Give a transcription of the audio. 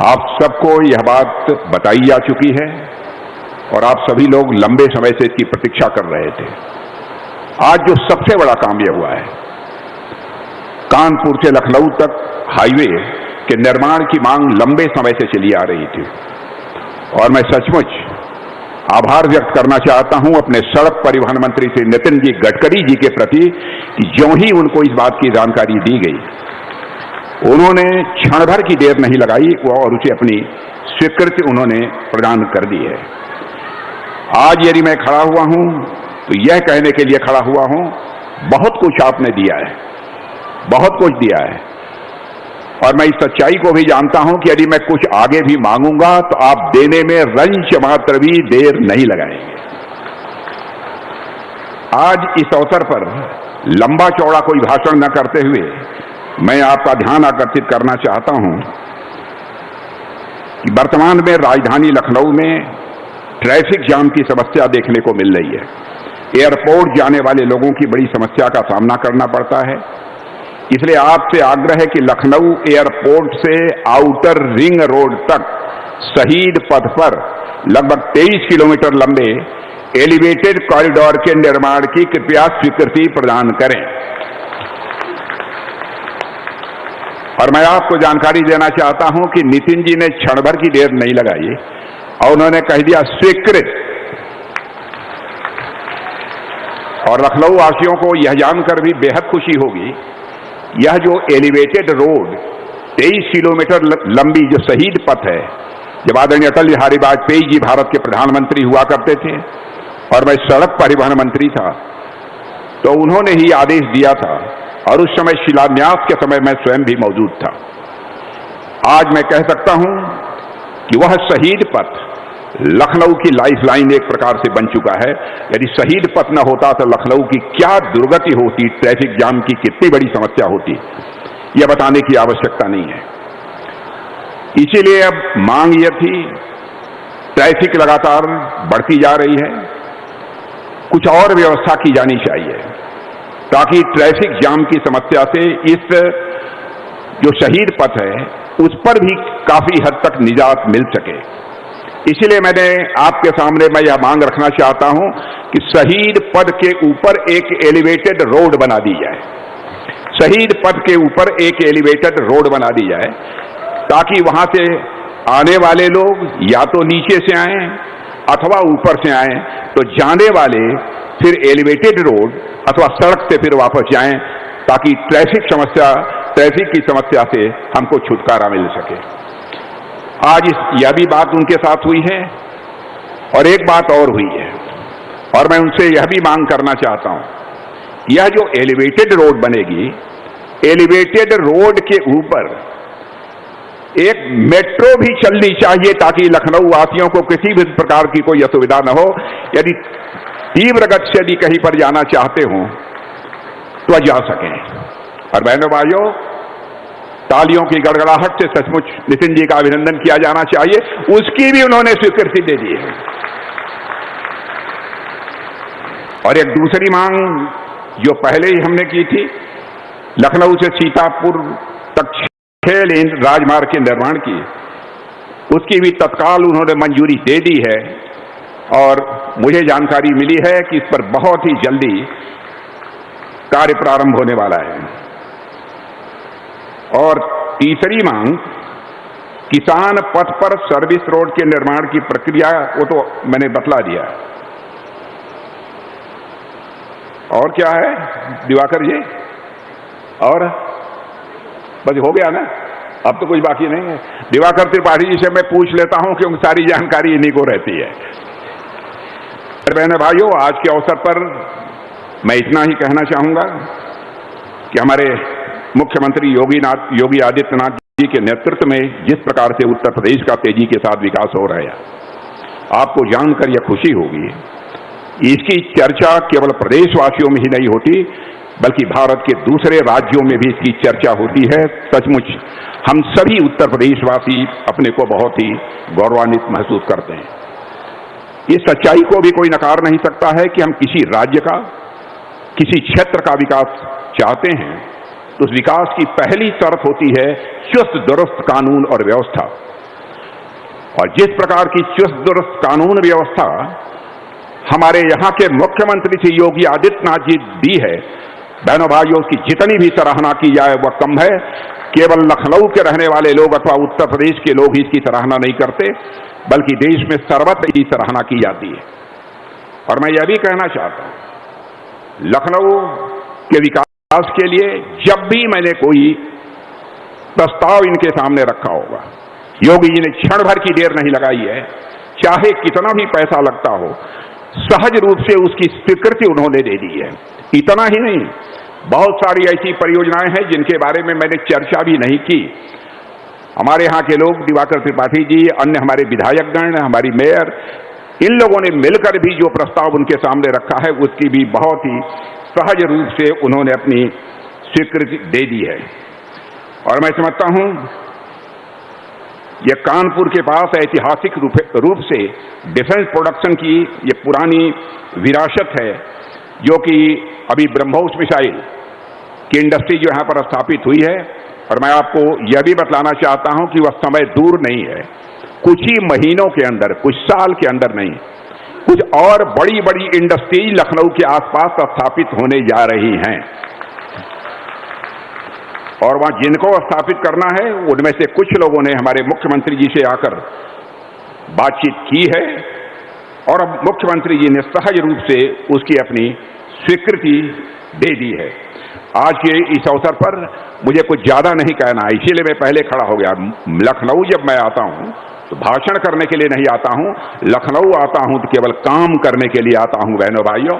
आप सबको यह बात बताई जा चुकी है और आप सभी लोग लंबे समय से इसकी प्रतीक्षा कर रहे थे। आज जो सबसे बड़ा काम यह हुआ है, कानपुर से लखनऊ तक हाईवे के निर्माण की मांग लंबे समय से चली आ रही थी और मैं सचमुच आभार व्यक्त करना चाहता हूं अपने सड़क परिवहन मंत्री श्री नितिन जी गडकरी जी के प्रति कि ज्यों ही उनको इस बात की जानकारी दी गई, उन्होंने क्षण भर की देर नहीं लगाई और उसे अपनी स्वीकृति उन्होंने प्रदान कर दी है। आज यदि मैं खड़ा हुआ हूं तो यह कहने के लिए खड़ा हुआ हूं, बहुत कुछ आपने दिया है, बहुत कुछ दिया है और मैं इस सच्चाई को भी जानता हूं कि यदि मैं कुछ आगे भी मांगूंगा तो आप देने में रंच मात्र भी देर नहीं लगाएंगे। आज इस अवसर पर लंबा चौड़ा कोई भाषण न करते हुए मैं आपका ध्यान आकर्षित करना चाहता हूं कि वर्तमान में राजधानी लखनऊ में ट्रैफिक जाम की समस्या देखने को मिल रही है। एयरपोर्ट जाने वाले लोगों की बड़ी समस्या का सामना करना पड़ता है। इसलिए आपसे आग्रह है कि लखनऊ एयरपोर्ट से आउटर रिंग रोड तक शहीद पथ पर लगभग 23 किलोमीटर लंबे एलिवेटेड कॉरिडोर के निर्माण की कृपया स्वीकृति प्रदान करें। और मैं आपको जानकारी देना चाहता हूं कि नितिन जी ने क्षण भर की देर नहीं लगाई और उन्होंने कह दिया स्वीकृत। और लखनऊ वासियों को यह जानकर भी बेहद खुशी होगी, यह जो एलिवेटेड रोड 23 किलोमीटर लंबी जो शहीद पथ है, जब आदरणीय अटल बिहारी वाजपेयी जी भारत के प्रधानमंत्री हुआ करते थे और मैं सड़क परिवहन मंत्री था, तो उन्होंने ही आदेश दिया था और उस समय शिलान्यास के समय मैं स्वयं भी मौजूद था। आज मैं कह सकता हूं कि वह शहीद पथ लखनऊ की लाइफलाइन एक प्रकार से बन चुका है। यदि शहीद पथ न होता तो लखनऊ की क्या दुर्गति होती, ट्रैफिक जाम की कितनी बड़ी समस्या होती, यह बताने की आवश्यकता नहीं है। इसीलिए अब मांग यह थी, ट्रैफिक लगातार बढ़ती जा रही है, कुछ और व्यवस्था की जानी चाहिए ताकि ट्रैफिक जाम की समस्या से इस जो शहीद पथ है उस पर भी काफी हद तक निजात मिल सके। इसलिए मैंने आपके सामने मैं यह मांग रखना चाहता हूं कि शहीद पथ के ऊपर एक एलिवेटेड रोड बना दी जाए। शहीद पथ के ऊपर एक एलिवेटेड रोड बना दी जाए ताकि वहां से आने वाले लोग या तो नीचे से आएं अथवा ऊपर से आएं, तो जाने वाले फिर एलिवेटेड रोड अथवा सड़क से फिर वापस जाएं ताकि ट्रैफिक की समस्या से हमको छुटकारा मिल सके। आज यह भी बात उनके साथ हुई है और एक बात और हुई है और मैं उनसे यह भी मांग करना चाहता हूं, यह जो एलिवेटेड रोड बनेगी, एलिवेटेड रोड के ऊपर एक मेट्रो भी चलनी चाहिए ताकि लखनऊ वासियों को किसी भी प्रकार की कोई असुविधा न हो। यदि तीव्र गति से यदि कहीं पर जाना चाहते हो तो जा सकें। और बहनों भाइयों, तालियों की गड़गड़ाहट से सचमुच नितिन जी का अभिनंदन किया जाना चाहिए, उसकी भी उन्होंने स्वीकृति दे दी है। और एक दूसरी मांग जो पहले ही हमने की थी, लखनऊ से सीतापुर तक 6 लेन राजमार्ग के निर्माण की, उसकी भी तत्काल उन्होंने मंजूरी दे दी है और मुझे जानकारी मिली है कि इस पर बहुत ही जल्दी कार्य प्रारंभ होने वाला है। और तीसरी मांग, किसान पथ पर सर्विस रोड के निर्माण की प्रक्रिया, वो तो मैंने बतला दिया। और क्या है दिवाकर जी? और बस हो गया ना, अब तो कुछ बाकी नहीं है। दिवाकर त्रिपाठी जी से मैं पूछ लेता हूं क्योंकि सारी जानकारी इन्हीं को रहती है। बहनों भाइयों, आज के अवसर पर मैं इतना ही कहना चाहूंगा कि हमारे मुख्यमंत्री योगी आदित्यनाथ जी के नेतृत्व में जिस प्रकार से उत्तर प्रदेश का तेजी के साथ विकास हो रहा है, आपको जानकर यह खुशी होगी। इसकी चर्चा केवल प्रदेशवासियों में ही नहीं होती बल्कि भारत के दूसरे राज्यों में भी इसकी चर्चा होती है। सचमुच हम सभी उत्तर प्रदेशवासी अपने को बहुत ही गौरवान्वित महसूस करते हैं। इस सच्चाई को भी कोई नकार नहीं सकता है कि हम किसी राज्य का, किसी क्षेत्र का विकास चाहते हैं तो उस विकास की पहली शर्त होती है चुस्त दुरुस्त कानून और व्यवस्था। और जिस प्रकार की चुस्त दुरुस्त कानून व्यवस्था हमारे यहाँ के मुख्यमंत्री श्री योगी आदित्यनाथ जी दी है, बहनों भाइयों, की जितनी भी सराहना की जाए वह कम है। केवल लखनऊ के रहने वाले लोग अथवा उत्तर प्रदेश के लोग ही इसकी सराहना नहीं करते, बल्कि देश में सर्वत्र इसकी सराहना की जाती है। और मैं यह भी कहना चाहता हूं, लखनऊ के विकास के लिए जब भी मैंने कोई प्रस्ताव इनके सामने रखा होगा, योगी जी ने क्षण भर की देर नहीं लगाई है, चाहे कितना भी पैसा लगता हो, सहज रूप से उसकी स्वीकृति उन्होंने दे दी है। इतना ही नहीं, बहुत सारी ऐसी परियोजनाएं हैं जिनके बारे में मैंने चर्चा भी नहीं की। हमारे यहाँ के लोग, दिवाकर त्रिपाठी जी, अन्य हमारे विधायकगण, हमारी मेयर, इन लोगों ने मिलकर भी जो प्रस्ताव उनके सामने रखा है उसकी भी बहुत ही सहज रूप से उन्होंने अपनी स्वीकृति दे दी है। और मैं समझता हूं यह कानपुर के पास ऐतिहासिक रूप से डिफेंस प्रोडक्शन की ये पुरानी विरासत है, जो कि अभी ब्रह्मोस मिसाइल की इंडस्ट्री जो यहां पर स्थापित हुई है। और मैं आपको यह भी बतलाना चाहता हूं कि वह समय दूर नहीं है, कुछ ही महीनों के अंदर, कुछ साल के अंदर नहीं, कुछ और बड़ी बड़ी इंडस्ट्रीज लखनऊ के आसपास स्थापित होने जा रही हैं। और वहां जिनको स्थापित करना है उनमें से कुछ लोगों ने हमारे मुख्यमंत्री जी से आकर बातचीत की है, और अब मुख्यमंत्री जी ने सहज रूप से उसकी अपनी स्वीकृति दे दी है। आज के इस अवसर पर मुझे कुछ ज्यादा नहीं कहना है, इसीलिए मैं पहले खड़ा हो गया। लखनऊ जब मैं आता हूं तो भाषण करने के लिए नहीं आता हूं, लखनऊ आता हूं तो केवल काम करने के लिए आता हूं, बहनों भाइयों।